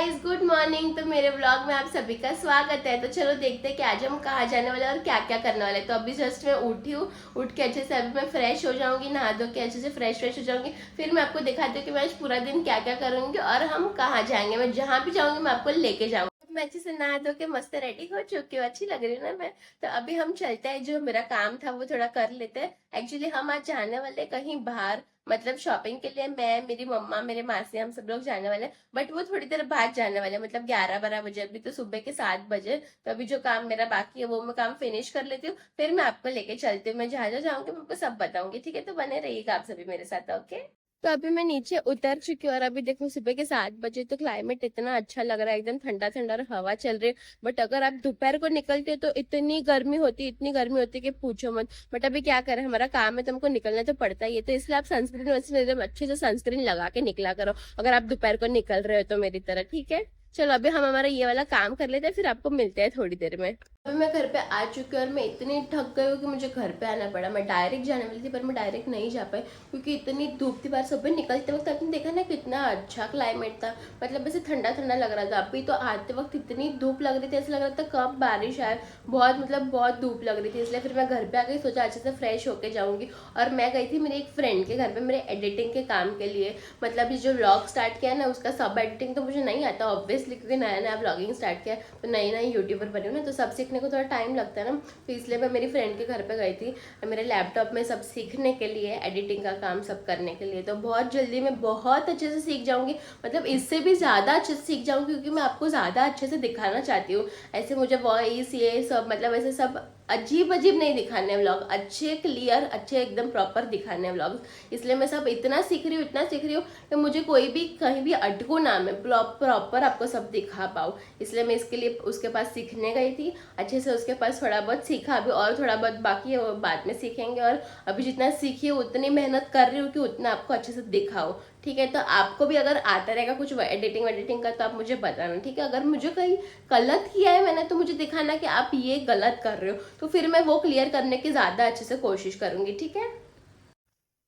Guys, good morning. तो मेरे vlog में आप सभी का स्वागत है। तो चलो देखते हैं कि आज हम कहाँ जाने वाले हैं और क्या क्या करने वाले हैं। तो अभी जस्ट मैं उठी हूँ। उठ के अच्छे से अभी मैं फ्रेश हो जाऊंगी, नहा धो के अच्छे से फ्रेश हो जाऊंगी। फिर मैं आपको दिखाती हूँ कि मैं आज पूरा दिन क्या क्या करूंगी और हम कहाँ जाएंगे। मैं जहाँ भी जाऊंगी मैं आपको लेके जाऊंगी। मैं अच्छे से नहा धो के मस्त रेडी हो चुकी हूँ, अच्छी लग रही हूँ ना मैं। तो अभी हम चलते हैं, जो मेरा काम था वो थोड़ा कर लेते हैं। एक्चुअली हम आज जाने वाले कहीं बाहर, मतलब शॉपिंग के लिए। मैं, मेरी मम्मा, मेरे मासी, हम सब लोग जाने वाले हैं। बट वो थोड़ी देर बाद जाने वाले हैं, मतलब 11-12 बजे। अभी तो सुबह के 7 बजे। तो अभी जो काम मेरा बाकी है वो मैं काम फिनिश कर लेती हूँ, फिर मैं आपको लेके चलती हूँ। मैं जहाँ जहाँ जाऊंगी मैं आपको सब बताऊंगी, ठीक है? तो बने रहिएगा आप सभी मेरे साथ, ओके? तो अभी मैं नीचे उतर चुकी हूँ और अभी देखो सुबह के 7 बजे, तो क्लाइमेट इतना अच्छा लग रहा है, एकदम ठंडा ठंडा और हवा चल रही है। बट अगर आप दोपहर को निकलते हो तो इतनी गर्मी होती है, इतनी गर्मी होती है कि पूछो मत। बट अभी क्या करें, हमारा काम है तो हमको निकलना तो पड़ता ही है। तो इसलिए आप सनस्क्रीन एकदम अच्छे से सनस्क्रीन लगा के निकला करो, अगर आप दोपहर को निकल रहे हो तो, मेरी तरह, ठीक है? चलो अभी हम हमारा ये वाला काम कर लेते हैं, फिर आपको मिलते हैं थोड़ी देर में। अभी मैं घर पे आ चुकी हूँ और मैं इतनी थक गई हूँ कि मुझे घर पे आना पड़ा। मैं डायरेक्ट जाने वाली थी पर मैं डायरेक्ट नहीं जा पाई, क्योंकि इतनी धूप थी बाहर। सुबह निकलते वक्त आपने देखा ना कितना अच्छा क्लाइमेट था, मतलब ऐसे ठंडा ठंडा लग रहा था। अभी तो आते वक्त इतनी धूप लग रही थी, ऐसा लग रहा था कब बारिश आए। बहुत मतलब बहुत धूप लग रही थी, इसलिए फिर मैं घर पे आ गई, सोचा अच्छे से फ्रेश होके जाऊंगी। और मैं गई थी मेरी एक फ्रेंड के घर पे मेरे एडिटिंग के काम के लिए। मतलब ये जो व्लॉग स्टार्ट किया है ना, उसका सब एडिटिंग तो मुझे नहीं आता ऑब्वियसली, क्योंकि नया नया व्लॉगिंग स्टार्ट किया है, तो नई नई यूट्यूबर बनी हूँ ना, तो सब सीखने को थोड़ा टाइम लगता है ना। तो इसलिए मैं मेरी फ्रेंड के घर पे गई थी मेरे लैपटॉप में सब सीखने के लिए, एडिटिंग का काम सब करने के लिए। तो बहुत जल्दी मैं बहुत अच्छे से सीख जाऊंगी, मतलब इससे भी ज़्यादा अच्छे से सीख जाऊंगी, क्योंकि मैं आपको ज़्यादा अच्छे से दिखाना चाहती हूँ। ऐसे मुझे वॉइस ये सब, मतलब ऐसे सब अजीब अजीब नहीं दिखाने व्लॉग, अच्छे क्लियर अच्छे एकदम प्रॉपर दिखाने व्लॉग। इसलिए मैं सब इतना सीख रही हूँ, इतना सीख रही हूँ कि मुझे कोई भी कहीं भी अटकू ना, मैं प्रॉपर आपको सब दिखा पाऊँ। इसलिए मैं इसके लिए उसके पास सीखने गई थी अच्छे से। उसके पास थोड़ा बहुत सीखा, अभी और थोड़ा बहुत बाकी है, वो बाद में सीखेंगे। और अभी जितना सीखी है उतनी मेहनत कर रही हूँ कि उतना आपको अच्छे से दिखाओ, ठीक है? तो आपको भी अगर आता रहेगा कुछ एडिटिंग वेडिटिंग का तो आप मुझे बताना, ठीक है? अगर मुझे कहीं गलत किया है मैंने तो मुझे दिखाना कि आप ये गलत कर रहे हो, तो फिर मैं वो क्लियर करने की ज़्यादा अच्छे से कोशिश करूंगी, ठीक है?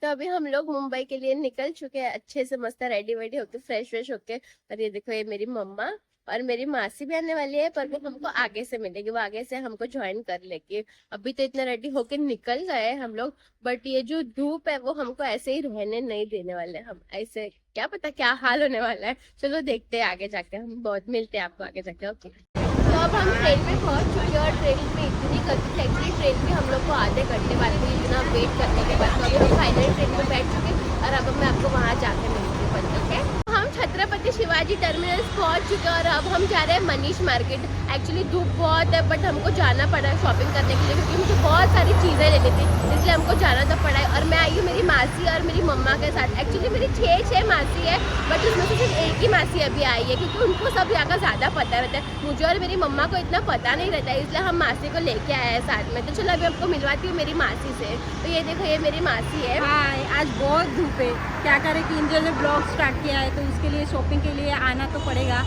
तो अभी हम लोग मुंबई के लिए निकल चुके हैं, अच्छे से मस्त रेडी वेडी होके, फ्रेश फ्रेश होके। और ये देखो, ये मेरी मम्मा और मेरी मासी भी आने वाली है, पर वो हमको आगे से मिलेगी, वो आगे से हमको ज्वाइन कर लेगी। अभी तो इतना रेडी होके निकल गए हम लोग, बट ये जो धूप है वो हमको ऐसे ही रहने नहीं देने वाले। हम ऐसे, क्या पता क्या हाल होने वाला है। चलो देखते हैं आगे जाके, हम बहुत मिलते हैं आपको आगे जाके, ओके? तो अब हम ट्रेन में पहुंच चुके हैं और ट्रेन में इतनी गर्दी थी। एक्चुअली ट्रेन में हम लोग को आधे घंटे बाद में इतना वेट करने के बाद तो अभी हम फाइनली ट्रेन में बैठ चुके हैं और अब मैं आपको वहाँ जाके मिलती हूँ, ओके? हम छत्रपति शिवाजी टर्मिनल्स पहुंच चुके हैं और अब हम जा रहे हैं मनीष मार्केट। एक्चुअली धूप बहुत है बट हमको जाना पड़ा है शॉपिंग करने के लिए, क्योंकि मुझे बहुत सारी चीज़ें लेनी थी, इसलिए हमको जाना तो पड़ा है। और मैं आई हूँ मेरी मासी और मेरी मम्मा के साथ। एक्चुअली मेरी छः मासी है, बट उसमें से सिर्फ एक ही मासी अभी आई है, क्योंकि उनको सब यहाँ का ज़्यादा पता रहता है। मुझे और मेरी मम्मा को इतना पता नहीं रहता है, इसलिए हम मासी को लेके आए हैं साथ में। तो चलो अभी आपको मिलवाती हूँ मेरी मासी से। तो ये देखो, ये मेरी मासी है। हाय, आज बहुत धूप है, क्या करें कि इंजल ने ब्लॉग स्टार्ट किया है तो उसके लिए शॉपिंग के लिए आना तो पड़ेगा।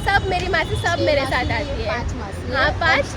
सब मेरी मासी सब मेरे साथ आती है। 5 मासी हाँ, 5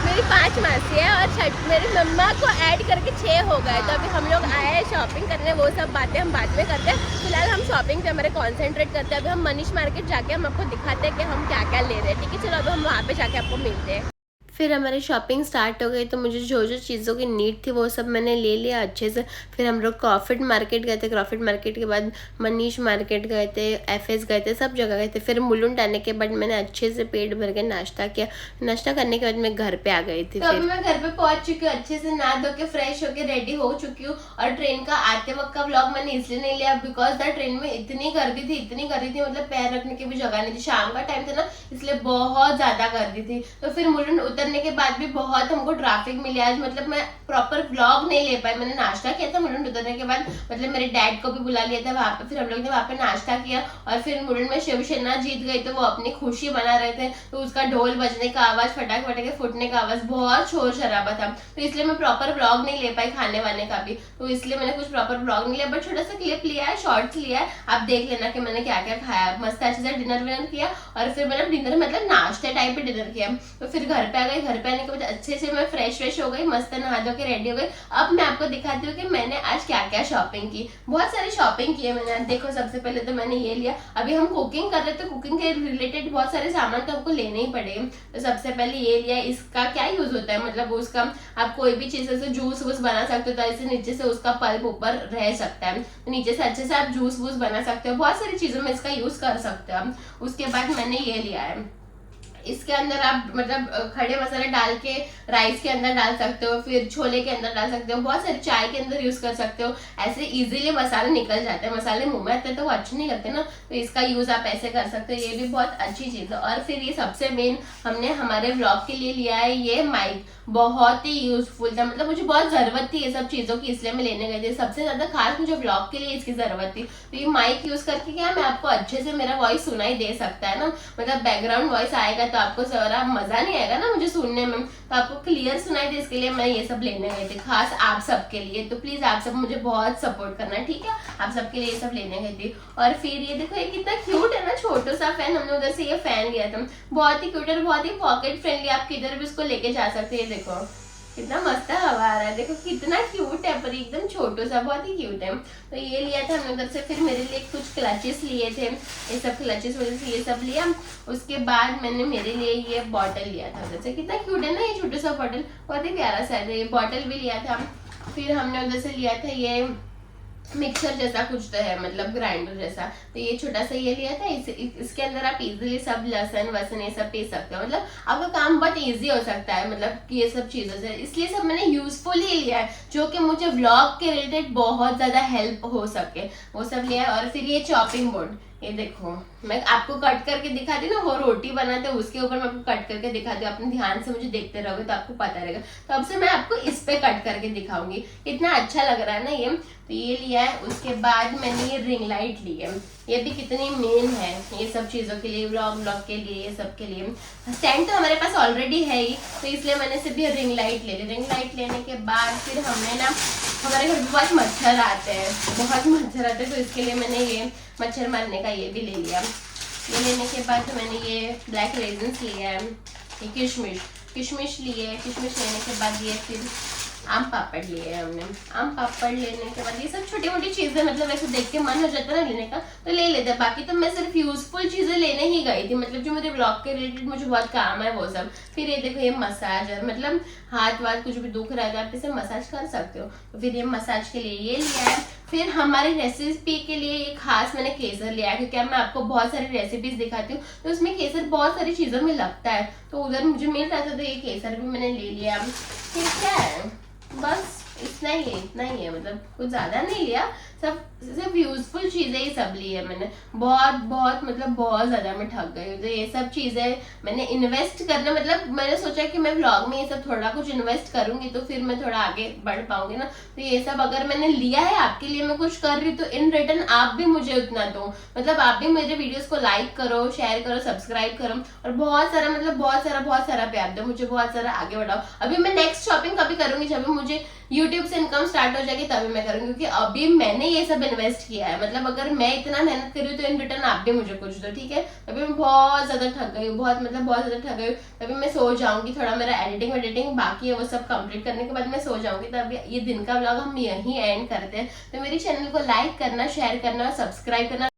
मेरी 5 मासी है और मेरी मम्मा को ऐड करके 6 हो गए। तो अभी हम लोग आए हैं शॉपिंग करने, वो सब बातें हम बाद में करते हैं। फिलहाल हम शॉपिंग पे हमारे कॉन्सेंट्रेट करते हैं। अभी हम मनीष मार्केट जाके हम आपको दिखाते हैं कि हम क्या क्या ले रहे हैं, ठीक है? चलो अभी हम वहाँ पे जाके आपको मिलते हैं। फिर हमारी शॉपिंग स्टार्ट हो गई, तो मुझे जो जो चीज़ों की नीड थी वो सब मैंने ले लिया अच्छे से। फिर हम लोग क्रॉफर्ड मार्केट गए थे, क्रॉफर्ड मार्केट के बाद मनीष मार्केट गए थे, एफएस गए थे, सब जगह गए थे। फिर मुलुंड आने के बाद मैंने अच्छे से पेट भर के नाश्ता किया। नाश्ता करने के बाद मैं घर पे आ गई थी। तो अभी मैं घर पे पहुंच चुकी हूँ, अच्छे से नहा धो के फ्रेश होके रेडी हो चुकी हूँ। और ट्रेन का आते वक्त का व्लॉग मैंने इसलिए नहीं लिया बिकॉज द ट्रेन में इतनी गर्दी थी, इतनी गर्दी थी, मतलब पैर रखने की भी जगह नहीं थी। शाम का टाइम था ना, इसलिए बहुत ज्यादा गर्दी थी। तो फिर मुलुंड उतरने के बाद भी बहुत हमको ट्रैफिक मिली आज, मतलब मैं प्रॉपर व्लॉग नहीं ले पाई। मैंने नाश्ता किया था मुलुंड उतरने के बाद, मतलब मेरे डैड को भी बुला लिया था वहाँ पे। फिर हम लोग ने वहाँ पे नाश्ता किया और फिर मुलुंड में शिवसेना जीत गई, तो वो अपनी खुशी मना रहे थे। तो उसका ढोल बजने का आवाज, फटाके फटाके फूटने का आवाज, बहुत शोर शराबा था। तो इसलिए मैं प्रॉपर व्लॉग नहीं ले पाई खाने वाने का भी, तो इसलिए मैंने कुछ प्रॉपर व्लॉग नहीं लिया, बट छोटा सा क्लिप लिया है, शॉर्ट्स लिया है। आप देख लेना कि मैंने क्या क्या खाया। मस्त अच्छे से डिनर विनर किया और फिर मैंने डिनर मतलब नाश्ते टाइप पे डिनर किया। तो फिर घर पे आ गई, गई, घर पे आने के बाद अच्छे से मैं फ्रेश हो गई, मस्त नहा धो के रेडी हो गई। अब मैं आपको दिखाती हूँ कि मैंने आज क्या क्या शॉपिंग की। बहुत सारी शॉपिंग की है मैंने। देखो सबसे पहले तो मैंने ये लिया, अभी हम कुकिंग कर रहे थे, कुकिंग के रिलेटेड बहुत सारे सामान तो आपको लेने ही पड़ेंगे। तो सबसे पहले ये लिया, इसका क्या यूज होता है, मतलब उसका आप कोई भी चीज से जूस वूस बना सकते हो, तो ऐसे नीचे से उसका पल्प ऊपर रह सकता है, तो नीचे से अच्छे से आप जूस वूस बना सकते हो, बहुत सारी चीजों में इसका यूज कर सकते हो। उसके बाद मैंने ये लिया है, इसके अंदर आप मतलब खड़े मसाले डाल के राइस के अंदर डाल सकते हो, फिर छोले के अंदर डाल सकते हो, बहुत सारी चाय के अंदर यूज कर सकते हो। ऐसे इजीली मसाले निकल जाते हैं, मसाले मुंह में आते हैं तो वो अच्छे नहीं लगते ना, तो इसका यूज आप ऐसे कर सकते हो। ये भी बहुत अच्छी चीज है। और फिर ये सबसे मेन हमने हमारे ब्लॉग के लिए लिया है ये माइक, बहुत ही यूजफुल था, मतलब मुझे बहुत जरूरत थी ये सब चीजों की, इसलिए मैं लेने गई थी। सबसे ज्यादा खास मुझे ब्लॉग के लिए इसकी जरूरत थी, तो ये माइक यूज करके क्या मैं आपको अच्छे से मेरा वॉइस सुनाई दे सकता है ना, मतलब बैकग्राउंड वॉइस आएगा तो आपको जरा मजा नहीं आएगा ना मुझे सुनने में, तो आपको क्लियर सुनाई दे, इसके लिए मैं ये सब लेने गई थी खास आप सबके लिए। तो प्लीज आप सब मुझे बहुत सपोर्ट करना, ठीक है, आप सबके लिए ये सब लेने गई थी। और फिर ये देखो, ये कितना क्यूट है ना, छोटा सा फैन, हमने उधर से ये फैन लिया था, बहुत ही क्यूट और बहुत ही पॉकेट फ्रेंडली, आप किधर भी उसको लेके जा सकते हैं। देखो कितना मस्त हवा आ रहा है, देखो कितना क्यूट है, पर एकदम छोटू सा, बहुत ही क्यूट है। तो ये लिया था हमने उधर से। फिर मेरे लिए कुछ क्लचेस लिए थे, ये सब क्लचेस वजह से ये सब लिया। उसके बाद मैंने मेरे लिए ये बॉटल लिया था उधर से, कितना क्यूट है ना ये छोटा सा बॉटल, बहुत ही प्यारा सा है। ये बॉटल भी लिया था। फिर हमने उधर से लिया था ये मिक्सर जैसा कुछ तो है, मतलब ग्राइंडर जैसा, तो ये छोटा सा ये लिया था। इसके अंदर आप इजीली सब लहसुन वसन ये सब पीस सकते हो, मतलब आपका काम बहुत इजी हो सकता है, मतलब ये सब चीजों से, इसलिए सब मैंने यूजफुल ही लिया है, जो कि मुझे व्लॉग के रिलेटेड बहुत ज्यादा हेल्प हो सके, वो सब लिया है। और फिर ये चॉपिंग बोर्ड, ये देखो मैं आपको कट करके दिखाती ना, वो रोटी बनाते हैं उसके ऊपर मैं आपको कट करके दिखाती हूँ, अपने ध्यान से मुझे देखते रहोगे तो आपको पता रहेगा। तो अब से मैं आपको इस पे कट करके दिखाऊंगी, कितना अच्छा लग रहा है ना ये। तो ये लिया है। उसके बाद मैंने ये रिंग लाइट ली है, ये भी कितनी मेन है ये सब चीजों के लिए, व्लॉग के लिए, ये सब के लिए। स्टैंड तो हमारे पास ऑलरेडी है ही, तो इसलिए मैंने सिर्फ ये रिंग लाइट ले ली। रिंग लाइट लेने के बाद फिर हमने ना, हमारे घर में बहुत मच्छर आते हैं, बहुत मच्छर आते हैं, तो इसके लिए मैंने ये मच्छर मारने का ये भी ले लिया। ये लेने के बाद मैंने ये ब्लैक रेजिन्स लिया है, ये किशमिश लिए। किशमिश लेने के बाद ये फिर आम पापड़ लिए हमने। आम पापड़ लेने के बाद ये सब छोटी मोटी चीजें, मतलब ऐसे देख के मन हो जाता है ना लेने का, तो ले लेते हैं। बाकी तो मैं सिर्फ यूजफुल चीजें लेने ही गई थी, मतलब जो मेरे ब्लॉग के रिलेटेड मुझे बहुत काम है वो सब। फिर ये देखो, ये मसाजर, मतलब हाथ वाथ कुछ भी दुख रहा है तो आप इसे मसाज कर सकते हो, तो फिर ये मसाज के लिए ये लिया है। फिर हमारी रेसिपी के लिए ये खास मैंने केसर लिया है, क्योंकि मैं आपको बहुत सारी रेसिपीज दिखाती हूँ, तो उसमें केसर बहुत सारी चीजों में लगता है, तो उधर मुझे मिल रहा था, तो ये केसर भी मैंने ले लिया। फिर क्या है, बस इतना ही है, मतलब कुछ ज्यादा नहीं लिया, सब सिर्फ यूजफुल चीजें ही सब ली है मैंने। बहुत मतलब बहुत ज्यादा मैं ठग गई हूँ, तो ये सब चीजें मैंने इन्वेस्ट करना, मतलब मैंने सोचा कि मैं व्लॉग में ये सब थोड़ा कुछ इन्वेस्ट करूंगी तो फिर मैं थोड़ा आगे बढ़ पाऊंगी ना। तो ये सब अगर मैंने लिया है आपके लिए, मैं कुछ कर रही हूँ, तो इन रिटर्न आप भी मुझे उतना दो, मतलब आप भी मेरे वीडियोस को लाइक करो, शेयर करो, सब्सक्राइब करो, और बहुत सारा प्यार दो, मुझे बहुत सारा आगे बढ़ाओ। अभी मैं नेक्स्ट शॉपिंग कभी करूंगी जब मुझे यूट्यूब से इनकम स्टार्ट हो जाएगी, तभी मैं करूंगी, क्योंकि अभी मैंने ये सब इन्वेस्ट किया है, मतलब अगर मैं इतना मेहनत कर रही हूँ तो इन रिटर्न आप भी मुझे कुछ दो, ठीक है। अभी मैं बहुत ज्यादा थक गई हूँ, बहुत ज्यादा थक गई हूँ। अभी मैं सो जाऊंगी, थोड़ा मेरा एडिटिंग बाकी है, वो सब कंप्लीट करने के बाद मैं सो जाऊंगी। तो अभी ये दिन का व्लॉग हम यहीं एंड करते हैं। तो मेरे चैनल को लाइक करना, शेयर करना और सब्सक्राइब करना।